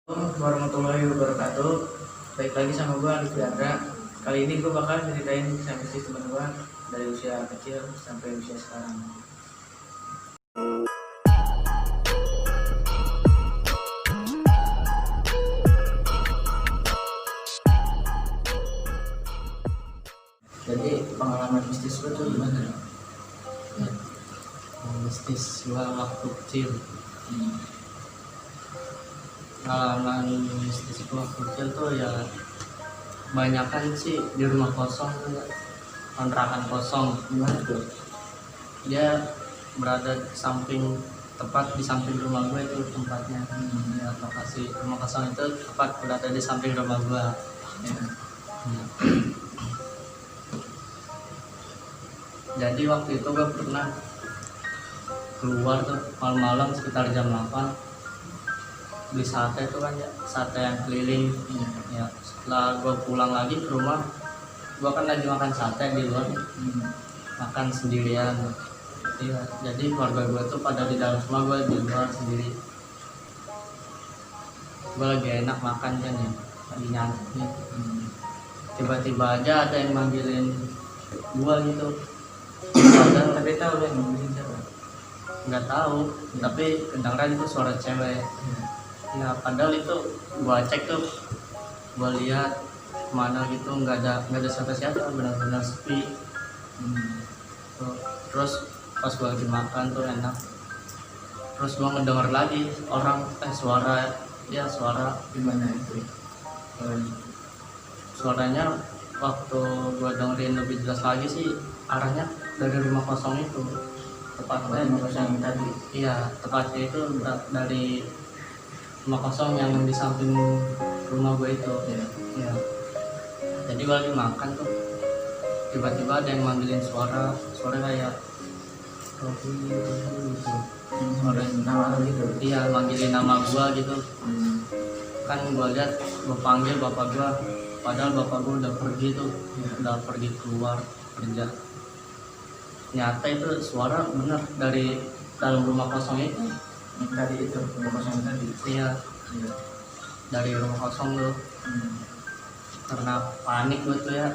Assalamualaikum warahmatullahi wabarakatuh. Baik lagi sama gue Alif Diandra. Kali ini gue bakal ceritain kisah mistis teman gue dari usia kecil sampai usia sekarang. Jadi pengalaman mistis gue tuh gimana? Ya, mistis gua waktu kecil. Pengalaman mistis gua waktu kecil tuh ya kebanyakan sih di rumah kosong tuh ya, kontrakan kosong. Gimana tuh? Dia berada tepat di samping rumah gue itu tempatnya. Ya, lokasi rumah kosong itu tepat berada di samping rumah gua. Ya. Jadi waktu itu gue pernah keluar tuh malam-malam sekitar jam 8 beli sate tuh kan ya, sate yang keliling. Ya, setelah gue pulang lagi ke rumah, gue kan lagi makan sate di luar, makan sendirian. Iya, jadi keluarga gue tuh pada di dalam rumah, gue di luar sendiri. Gue lagi enak makan kan ya, lagi nyantai. Tiba-tiba aja ada yang manggilin gue gitu. Padahal tapi tahu lo yang ngomongin siapa? Nggak tahu, tapi kedengeran itu suara cewek. Ya padahal itu gua cek tuh, gua lihat kemana gitu nggak ada siapa-siapa, benar-benar sepi. Tuh, terus pas gua lagi makan tuh enak, terus gua ngedenger lagi suara Gimana itu? suaranya. Waktu gua dengerin lebih jelas lagi sih, arahnya dari rumah kosong itu, tepatnya Rumah kosong yang tadi. iya, tepatnya itu dari rumah kosong yang di samping rumah gue itu. Ya. Jadi gue lagi makan tuh, tiba-tiba ada yang manggilin suara kayak Robi gitu. Suara nama lo gitu. Iya, manggilin nama gue gitu. Kan gue lihat, gue panggil bapak gue, padahal bapak gue udah pergi tuh, udah pergi keluar kerja. Nyata itu suara bener dari dalam rumah kosong itu. Yang tadi itu rumah kosong yang tadi. Iya, dari rumah kosong tuh. Karena panik gue tuh ya.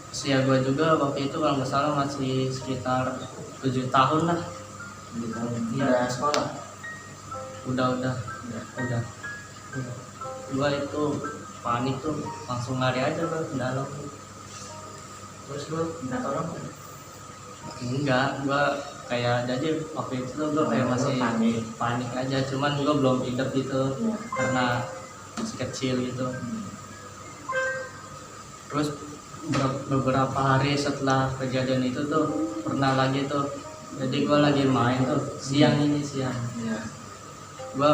Usia gue juga waktu itu kalau nggak salah masih sekitar 7 tahun lah. Gitu. Iya. Udah sekolah. Udah. Gue itu panik tuh, langsung lari aja gue ke dalam. Terus lo minta tolong? Enggak, gue kayak jadi waktu itu tuh gue kayak masih panik aja, cuman gue belum hidup gitu karena masih kecil gitu. Terus beberapa hari setelah kejadian itu tuh pernah lagi tuh, jadi gue lagi main tuh siang. Gue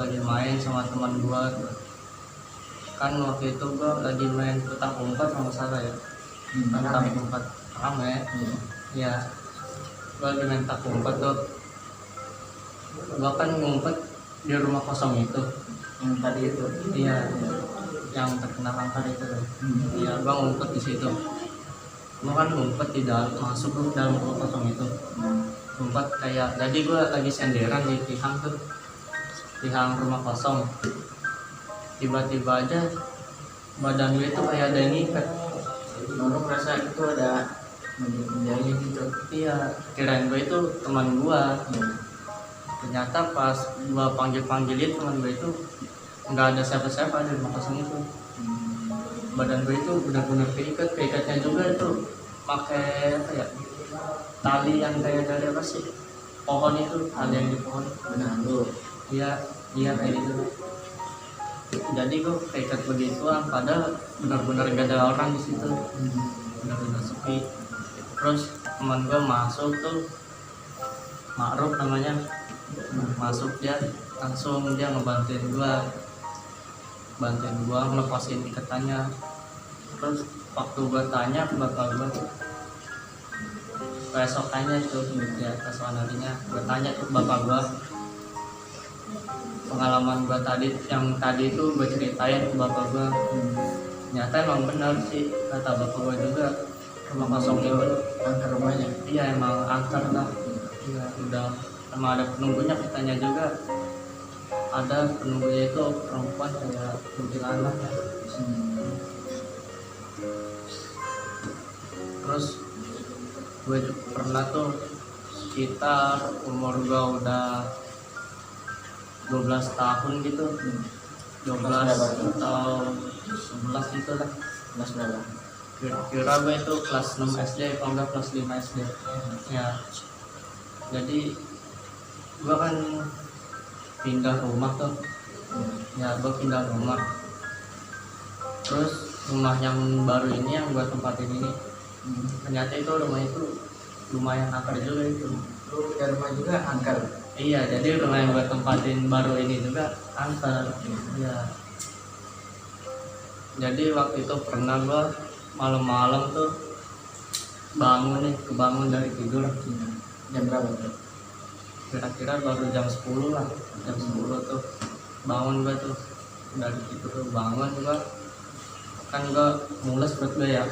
lagi main sama teman gue kan. Waktu itu gue lagi main petak umpet sama salah ya, petak umpet rame. Ya, gue lagi main petak umpet tuh. Gue kan ngumpet di rumah kosong itu Yang tadi itu. iya, yang terkena kanker itu. Iya, gue ngumpet di situ. Gue kan ngumpet di dalam, masuk ke dalam rumah kosong itu. Ngumpet kayak, jadi gue lagi senderan di tiang rumah kosong. Tiba-tiba aja badan gue itu kayak ada yang ngikat. Lalu merasa itu ada menjadi gitu. Iya, kirain gue itu teman gue. Ternyata pas gue panggil teman gue itu nggak ada siapa-siapa di rumah kosong itu. Badan gue itu benar-benar keikatnya juga itu pakai apa ya, tali yang kayak dari apa sih, pohon itu, tali yang di pohon. Benar lo. Iya kayak gitu. Jadi gue keikat begituan, padahal benar-benar gak ada orang di situ, benar-benar sepi. Terus teman gue masuk tuh, Ma'ruf namanya, masuk dia langsung dia ngebantuin gue ngelepasin ikatannya. Terus waktu gue tanya ke bapak gue tuh, keesokannya itu ya, keesokan harinya gue tanya ke bapak gue pengalaman gue yang tadi itu gue ceritain ke bapak gue. Nyata emang benar sih kata bapak gue juga, rumah kosong itu Angker rumahnya. iya emang angker lah. Iya, udah emang ada penunggunya katanya juga. ada penunggunya itu perempuan kayak kuntilanak ya. Terus gue pernah tuh sekitar umur gue udah 12 tahun gitu, 12 atau 11 gitu lah. Kelas berapa? Kira gue itu kelas 6 SD kalau enggak kelas 5 SD ya. Jadi gue kan pindah rumah tuh ya, gue pindah rumah. Terus rumah yang baru ini yang gue tempatin ini ternyata itu rumah itu lumayan angker juga itu. Lu punya rumah juga angker? Iya, jadi rumah yang gue tempatin baru ini juga angker ya. Jadi waktu itu pernah gue malam-malam tuh kebangun dari tidur. Jam berapa tuh? Kira-kira baru jam 10 lah, jam 10 tuh bangun gue tuh dari situ tuh bangun gue, kan gue mules buat gue ya,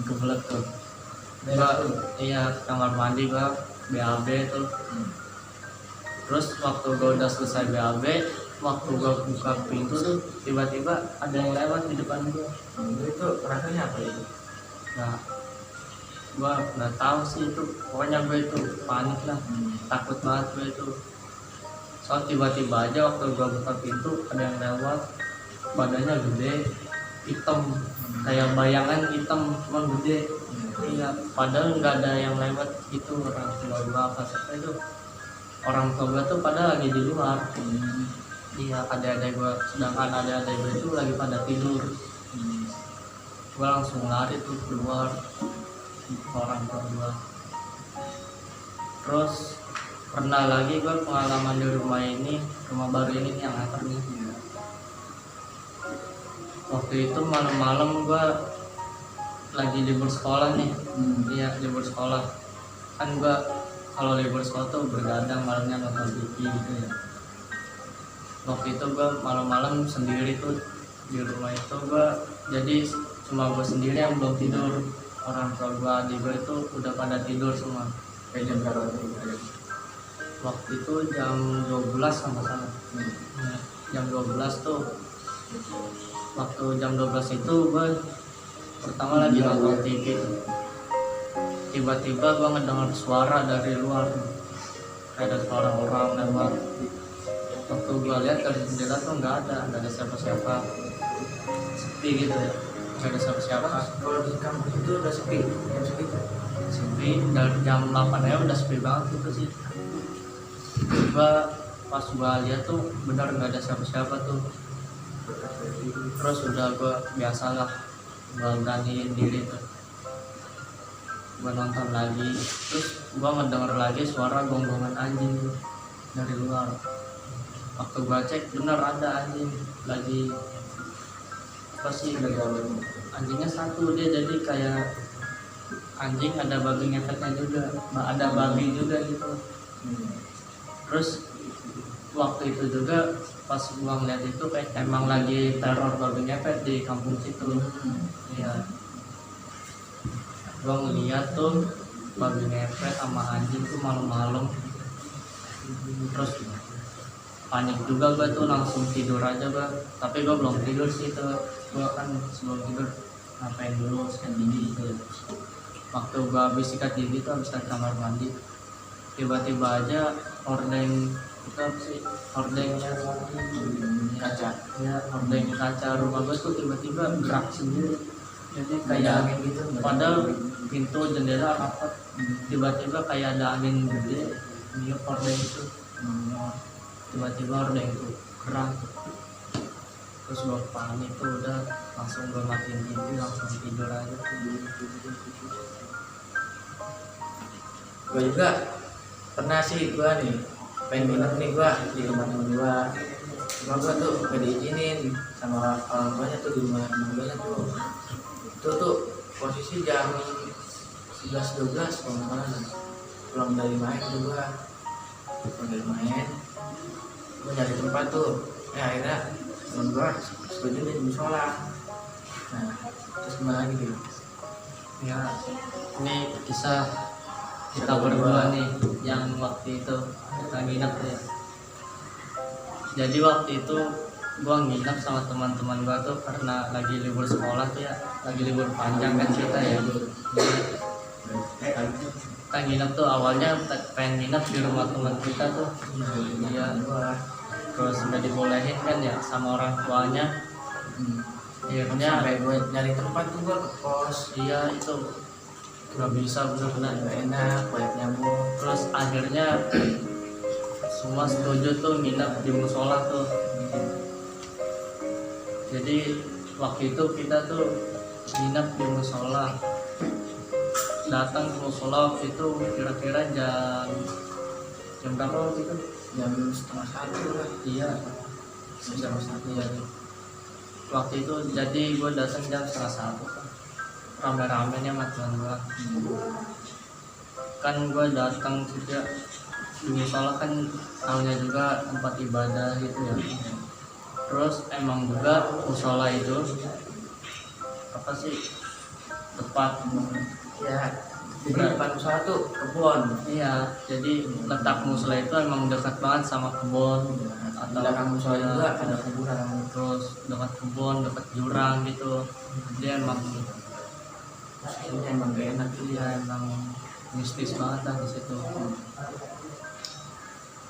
kebelet tuh gue iya kamar mandi gue BAB tuh. Terus waktu gue udah selesai BAB, waktu gue buka pintu tuh tiba-tiba ada yang lewat di depan gue. Itu rasanya apa itu? Nah, gue nggak tahu sih itu, pokoknya gue itu panik lah, takut banget gue itu. Soal tiba-tiba aja waktu gue buka pintu ada yang lewat, badannya gede, hitam, kayak bayangan hitam cuman gede. Iya, padahal nggak ada yang lewat itu, orang tua gue apa siapa itu, orang tua gue tuh pada lagi di luar. Iya, adik-adik gue, sedangkan adik-adik gue itu lagi pada tidur. Gue langsung lari tuh keluar orang tua gue. Terus pernah lagi gue pengalaman di rumah baru ini nih yang angker nih. Waktu itu malam-malam gue lagi libur sekolah nih. Iya, libur sekolah. Kan gue kalau libur sekolah tuh bergadang malamnya nonton TV gitu ya. Waktu itu gue malam-malam sendiri tuh di rumah itu, gue jadi cuma gue sendiri yang belum tidur. Orang tua gue, adik gue itu udah pada tidur semua. Kayak jam berapa tuh? Waktu itu jam 12 sama sama. Ya, jam 12 tuh. Waktu jam 12 itu gue pertama lagi nonton TV. Tiba-tiba gue ngedengar suara dari luar. Kayak ada suara orang lewat. Waktu gue lihat dari jendela tuh nggak ada siapa-siapa. Sepi gitu ya. Gak ada siapa-siapa. Kalau di kampus itu udah sepi, jam segitu. Sepi, dari jam 8 aja udah sepi banget gitu sih. Pas gua lihat tuh benar nggak ada siapa-siapa tuh. Terus udah gua biasalah, gua beraniin diri tuh, gua nonton lagi. Terus gua ngedenger lagi suara gonggongan anjing tuh dari luar. Waktu gua cek bener ada anjing lagi. Pasti anjingnya satu, dia jadi kayak anjing ada babi ngefeknya juga, ada babi juga gitu. Terus waktu itu juga pas gua ngeliat itu kayak emang lagi teror babi ngefek di kampung situ. Iya, gua ngeliat tuh babi ngefek sama anjing tuh malam-malam. Terus panik juga gua tuh, langsung tidur aja gua. Tapi gua belum tidur sih tuh, gua kan sebelum tidur ngapain dulu, sikat gigi gitu ya. Waktu gua habis sikat gigi tuh, habis ke kamar mandi, tiba-tiba aja hordeng itu apa sih, hordengnya Kaca. ya, hordeng kaca rumah gua tuh tiba-tiba gerak sendiri. Jadi kayak gitu. padahal pintu jendela rapat, tiba-tiba kayak ada angin gede niup hordeng itu. Tiba-tiba hordeng itu gerak. Terus gue panik tuh, udah langsung gue matiin TV, langsung tidur aja. Gue juga pernah sih, gue nih pengen nginep nih gue di rumah temen gue. Cuma gue tuh gak diizinin sama orang tuanya tuh di rumah temen gue tuh. Itu tuh posisi jam 11-12 kalau nggak salah. Pulang dari main tuh gue, gue nyari tempat tuh. Akhirnya temen gue setuju nih di musola. Nah, terus gimana lagi gitu? Ya, ini kisah kita berdua nih yang waktu itu kita nginep ya. Jadi waktu itu gua nginep sama teman-teman gua tuh karena lagi libur sekolah tuh ya, lagi libur panjang kan kita ya. Jadi kita nginep tuh awalnya pengen nginep di rumah teman kita tuh. Iya. Terus udah dibolehin kan ya sama orang tuanya. Akhirnya Sampai gue nyari tempat tuh gue ke kos. iya itu nggak bisa benar-benar. Gak enak, banyak nyamuk. Terus akhirnya semua setuju tuh nginep di musola tuh. Jadi waktu itu kita tuh nginep di musola. Datang ke musola waktu itu kira-kira jam berapa waktu itu? Jam 12:30 lah. Iya, jam 1 ya. Waktu itu jadi gue datang jam 12:30 kan. Rame-ramenya sama teman gue. Kan gue datang juga di musola kan tahunya juga tempat ibadah gitu ya. Terus emang juga musola itu apa sih tepat Ya, jadi depan musola tuh kebun. iya, jadi letak musola itu emang dekat banget sama kebun Di belakang musola juga ada kuburan. terus dekat kebun, dekat jurang gitu. Dia emang Ini emang gak enak tuh dia ya. emang mistis banget lah di situ.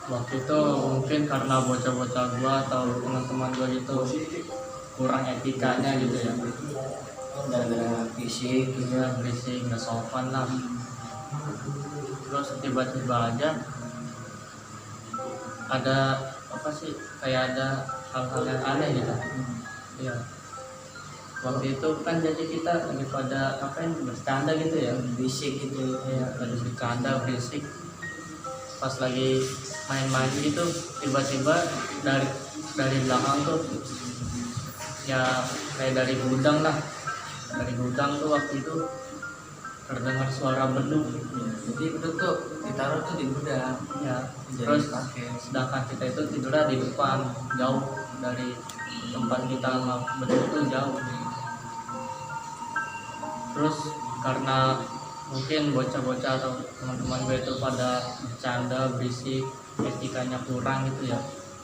Waktu itu mungkin karena bocah-bocah gua atau teman-teman gua gitu kurang etikanya gitu ya. Gara-gara fisik gitu. Dia berisik, nggak sopan lah. Terus tiba-tiba aja ada apa sih, kayak ada hal-hal yang aneh gitu. Iya. Waktu itu kan jadi kita lagi pada ngapain, bercanda gitu ya. Fisik gitu. Iya, lagi bercanda berisik. Pas lagi main-main gitu, tiba-tiba dari belakang tuh ya kayak dari gudang lah. Dari gudang tuh waktu itu terdengar suara beduk. Jadi beduk tuh ditaruh tuh di gudang. Ya, Jadi terus pakai. sedangkan kita itu tidurnya di depan, jauh dari tempat kita sama beduk tuh jauh. Terus karena mungkin bocah-bocah atau teman-teman gue itu pada bercanda berisik, etikanya kurang gitu ya.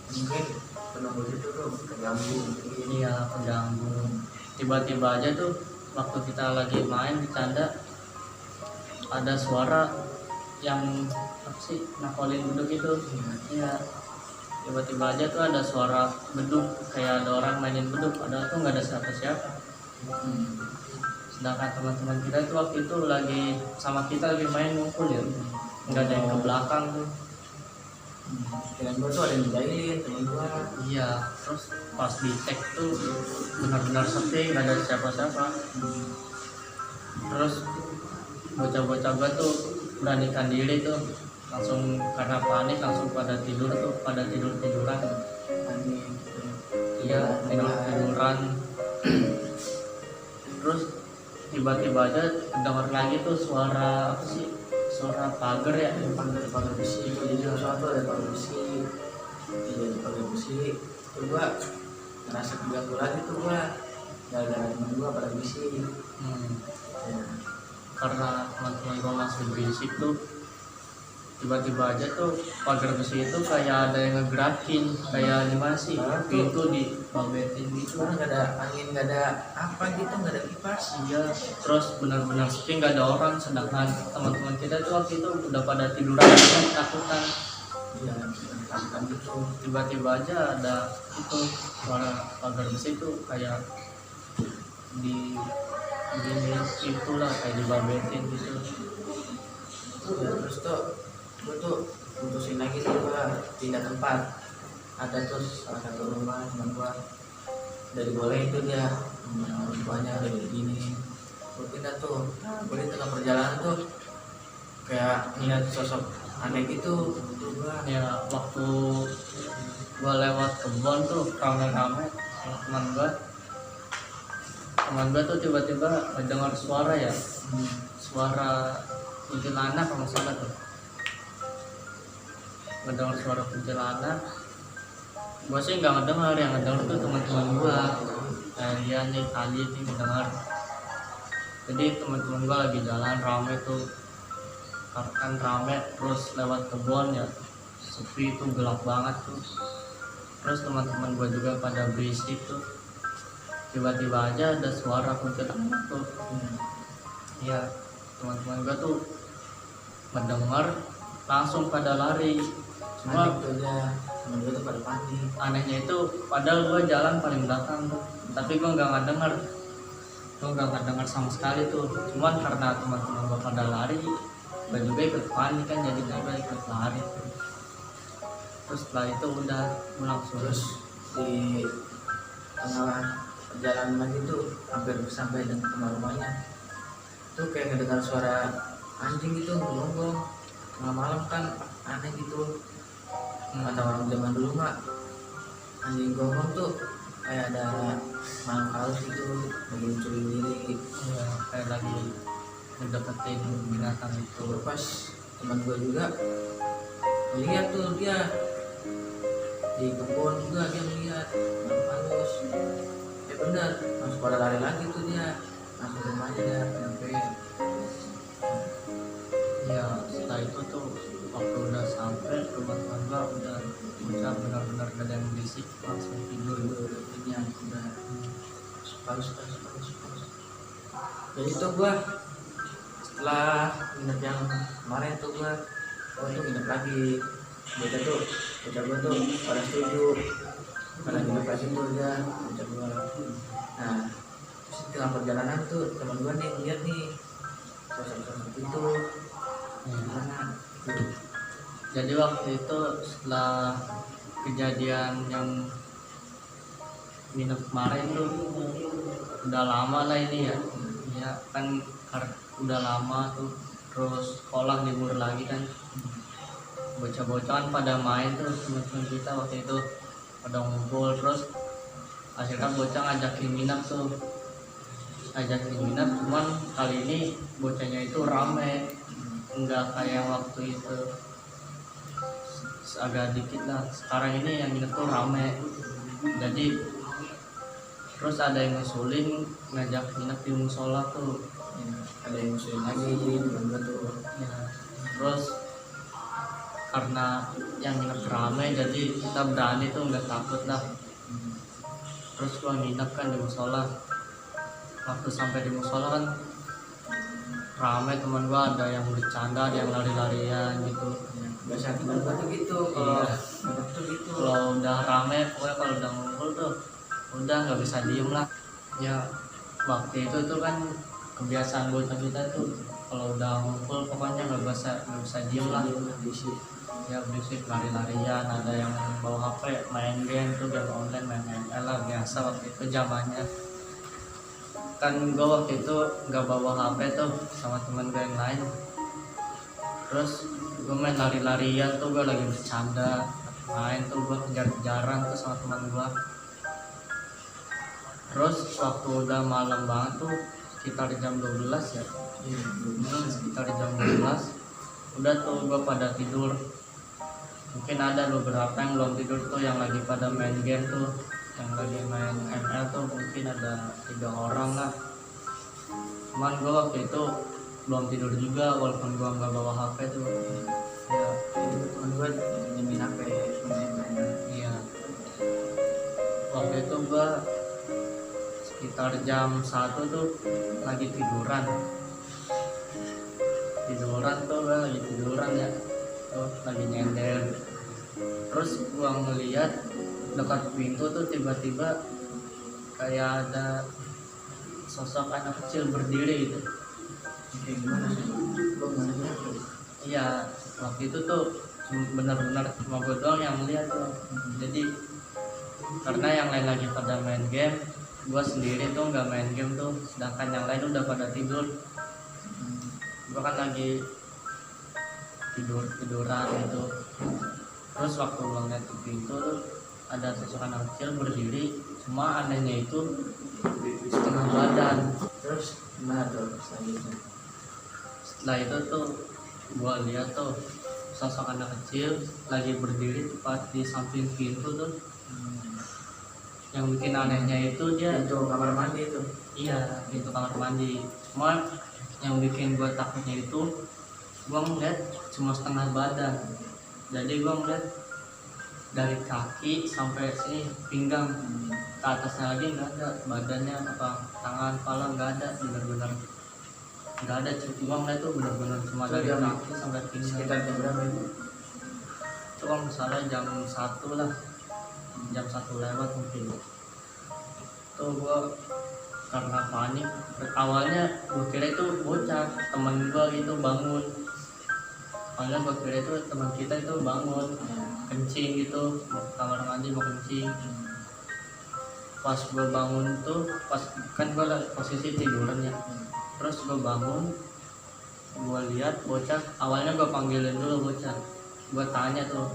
Mungkin penunggu itu tuh terganggu. Iya, keganggu. Tiba-tiba aja tuh waktu kita lagi main bercanda ada suara yang apa sih, nakolin beduk itu. Iya, tiba-tiba aja tuh ada suara beduk, kayak ada orang mainin beduk, padahal tuh nggak ada siapa-siapa. Sedangkan teman-teman kita itu waktu itu lagi sama kita lagi main ngumpul ya, nggak ada yang ke belakang tuh. Kirain gua tuh ada yang menjahilin temen gua. Iya, terus pas di tag tuh benar-benar sepi, nggak ada siapa-siapa. Terus bocah-bocah gua tuh beranikan diri tuh, langsung karena panik langsung pada tidur tuh, pada tiduran. Iya, tiduran. Terus tiba-tiba aja dengar lagi tuh suara apa sih, suara pagar ya, Pagar besi. Jadi sesuatu ada pagar besi. Iya, pagar besi. Terus gua ngerasa keganggu lagi tuh gua. Gara-gara temen gua pagar besi. Ya. Karena teman-teman gue masih berisik tuh, tiba-tiba aja tuh pagar besi itu kayak ada yang ngegerakin, kayak animasi pintu dibabetin gitu. Karena nggak ada angin, nggak ada apa gitu, nggak ada kipas. Iya, terus benar-benar sepi, nggak ada orang. Sedangkan teman-teman kita tuh waktu itu udah pada tiduran, ketakutan. Iya, ketakutan gitu. Tiba-tiba aja ada itu suara pagar besi itu kayak di pintu lah, kayak dibabetin gitu. Ya, terus tuh gue tuh putusin lagi tuh gua pindah tempat. Ada tuh salah satu rumah teman gua dari boleh itu dia orang tuanya dari gini. Gue pindah tuh, gue di tengah perjalanan tuh kayak ngeliat sosok aneh gitu. Gua Ya waktu gua lewat kebun tuh rame-rame sama teman gua tuh tiba-tiba dengar suara ya, suara kuntilanak kalau nggak salah tuh. Mendengar suara kuntilanak, gua sih nggak ngedengar, yang ngedengar tuh teman-teman gua. Dia nih tadi nih mendengar. Jadi teman-teman gua lagi jalan rame tuh, kan rame, terus lewat kebun ya, sepi tuh, gelap banget tuh. Terus teman-teman gue juga pada berisik tuh, tiba-tiba aja ada suara kuntilanak tuh. Ya teman-teman gue tuh mendengar langsung pada lari. Cuma Panik tuh dia, temen gue tuh pada panik. anehnya itu padahal gue jalan paling belakang tuh, tapi gue nggak ngedenger, sama sekali tuh. Cuman karena teman-teman gue pada lari, gue juga ikut panik kan, jadi gue ikut lari. Terus setelah itu udah langsung. Terus di tengah perjalanan lagi tuh hampir sampai dengan rumah-rumahnya tuh kayak ngedengar suara anjing gitu ngegonggong tengah malam kan, aneh gitu. Kata orang zaman dulu mah anjing gonggong tuh kayak ada makhluk halus gitu lagi mencuri diri. Ya, kayak lagi ngedeketin binatang itu. Pas teman gue juga lihat tuh, dia di kebun juga dia melihat makhluk halus. Ya benar, langsung pada lari lagi tuh dia, langsung ke rumahnya dia nyampe. Ya setelah itu tuh waktu udah sampai rumah teman gua udah benar-benar gak ada yang berisik, langsung tidur. Ini udah halus. Jadi tuh gue setelah nginep yang kemarin tuh gue tuh nginep lagi. Bocah gue tuh pada setuju pada nginep lagi tuh dia bocah gue. Nah terus di tengah perjalanan tuh teman gue nih lihat nih sosok-sosok itu gimana. Jadi waktu itu setelah kejadian yang minum kemarin tuh udah lama lah ini ya. Ya kan udah lama tuh, terus sekolah libur lagi kan, bocah-bocahan pada main tuh, teman-teman kita waktu itu pada ngumpul. Terus akhirnya bocah ngajakin minat, cuman kali ini bocahnya itu rame, enggak kayak waktu itu agak dikit lah. Sekarang ini yang minat tuh rame, jadi terus ada yang ngusulin ngajak minat di musola tuh. Ada yang musuhin lagi teman gue tuh. Ya, terus karena yang nginep rame jadi kita berani tuh, nggak takut lah. Terus gua nginep kan di musola. Waktu sampai di musola kan rame, teman gua ada yang bercanda, ada yang lari-larian gitu. Biasa teman gue tuh gitu kalau Iya. nginep tuh gitu. Kalau udah rame, pokoknya kalau udah ngumpul tuh udah nggak bisa diem lah. Ya waktu itu tuh kan kebiasaan bocah kita tuh kalau udah ngumpul pokoknya nggak bisa diem lah. Ya berisik, lari-larian, ada yang bawa HP main game tuh, game online, main ML lah, biasa waktu itu zamannya. Kan gue waktu itu nggak bawa HP tuh sama temen gue yang lain. Terus gue main lari-larian tuh, gue lagi bercanda main tuh, gue kejar-kejaran tuh sama teman gue. Terus waktu udah malam banget tuh, sekitar jam 12 ya, sekitar jam 12 udah tuh gue pada tidur. Mungkin ada beberapa yang belum tidur tuh, yang lagi pada main game tuh, yang lagi main ML tuh, mungkin ada 3 orang lah. Cuman gue waktu itu belum tidur juga walaupun gue nggak bawa HP tuh. Ya Itu teman gue nyemin HP main. iya, waktu itu gue sekitar jam 1 tuh lagi tiduran tuh, gue lagi tiduran ya tuh, lagi nyender. Terus gue ngeliat dekat pintu tuh tiba-tiba kayak ada sosok anak kecil berdiri gitu. Kayak gimana sih? Gue nggak lihat tuh. Iya, waktu itu tuh benar-benar cuma gue doang yang melihat tuh. Jadi karena yang lain lagi pada main game, gue sendiri tuh nggak main game tuh, sedangkan yang lain udah pada tidur. Gue kan lagi tiduran gitu. Terus waktu gue ngeliat ke pintu tuh ada sosok anak kecil berdiri, cuma anehnya itu setengah badan. Terus gimana tuh selanjutnya? Setelah itu tuh gue lihat tuh sosok anak kecil lagi berdiri tepat di samping pintu tuh. Yang bikin anehnya itu dia Pintu kamar mandi tuh. iya, pintu kamar mandi. Cuma yang bikin gue takutnya itu gue ngeliat cuma setengah badan. Jadi gue ngeliat dari kaki sampai sini pinggang, ke atasnya lagi nggak ada, badannya apa tangan kepala nggak ada, benar-benar nggak ada, cuma itu benar-benar cuma Itu dari jam kaki sampai pinggang. sekitar jam berapa itu? Itu kalau misalnya jam 1 lah, jam 1 lewat mungkin. Tuh gua karena panik, awalnya gua kira itu bocah teman gua gitu bangun, awalnya gua kira itu teman kita itu bangun kencing gitu, mau ke kamar mandi mau kencing. Pas gua bangun tuh, pas kan gua lagi posisi tiduran ya, terus gua bangun, gua lihat bocah, awalnya gua panggilin dulu bocah, gua tanya tuh,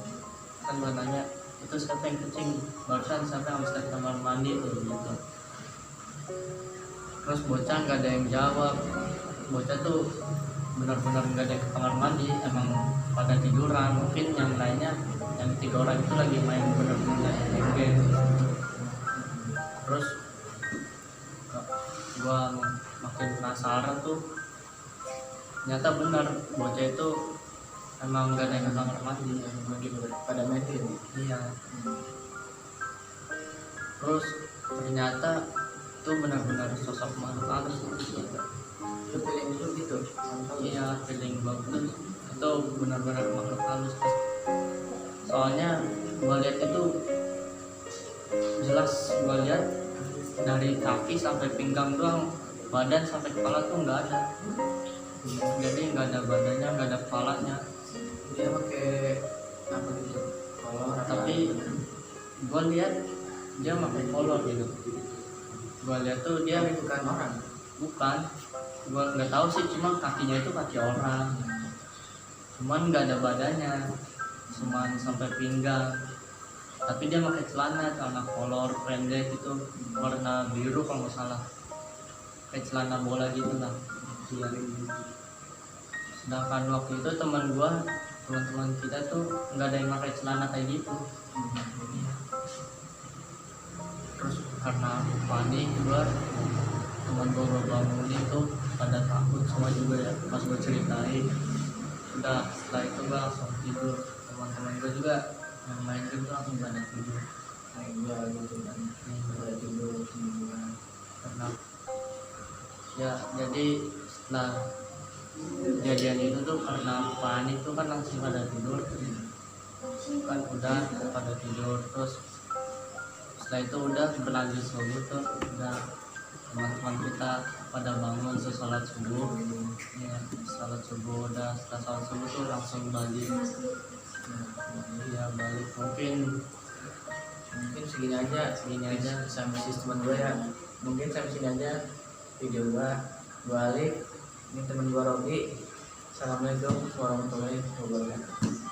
kan gua tanya itu siapa yang kencing barusan, siapa yang habis dari kamar mandi tuh gitu. Terus bocah nggak ada yang jawab, bocah tuh benar-benar nggak ada yang ke kamar mandi, emang pada tiduran, mungkin yang lainnya yang 3 orang itu lagi main benar-benar main game. Terus gua makin penasaran tuh, ternyata benar bocah itu emang nggak ada yang ke kamar mandi, Pada main game. iya. Terus ternyata itu benar-benar sosok makhluk halus. Itu feeling dulu gitu. Iya, feeling bagus. Itu benar-benar makhluk halus. Soalnya gua lihat itu jelas, gua lihat dari kaki sampai pinggang doang, badan sampai kepala tuh nggak ada. Jadi nggak ada badannya, nggak ada kepalanya. Dia pakai apa gitu? Kolor apa? Tapi gua lihat dia pakai kolor gitu. Gua lihat tuh dia Tapi bukan orang. bukan, gua nggak tahu sih, cuma kakinya itu kaki orang, cuman nggak ada badannya, cuman sampai pinggang. Tapi dia pakai celana kolor pendek itu, warna biru kalau nggak salah, kayak celana bola gitu lah. Iya. Sedangkan waktu itu teman-teman kita tuh nggak ada yang pakai celana kayak gitu. Iya. Terus karena panik gua, teman gua bangunin tuh pada takut semua juga ya, pas gua ceritain. Udah setelah itu gua langsung tidur, teman-teman gua juga yang main game tuh langsung pada tidur. Kayak gua gitu kan. Pada tidur semua. Karena ya, jadi setelah kejadian itu tuh karena panik tuh kan langsung pada tidur kan, udah pada tidur. Terus setelah itu udah berlanjut subuh tuh, udah teman-teman kita pada bangun sholat subuh ya, sholat subuh. Udah setelah sholat subuh tuh langsung balik ya, balik. Mungkin segini aja sama teman gue ya. Mungkin sampai sini aja video gua Alif, ini teman gua Robi. Assalamualaikum warahmatullahi wabarakatuh.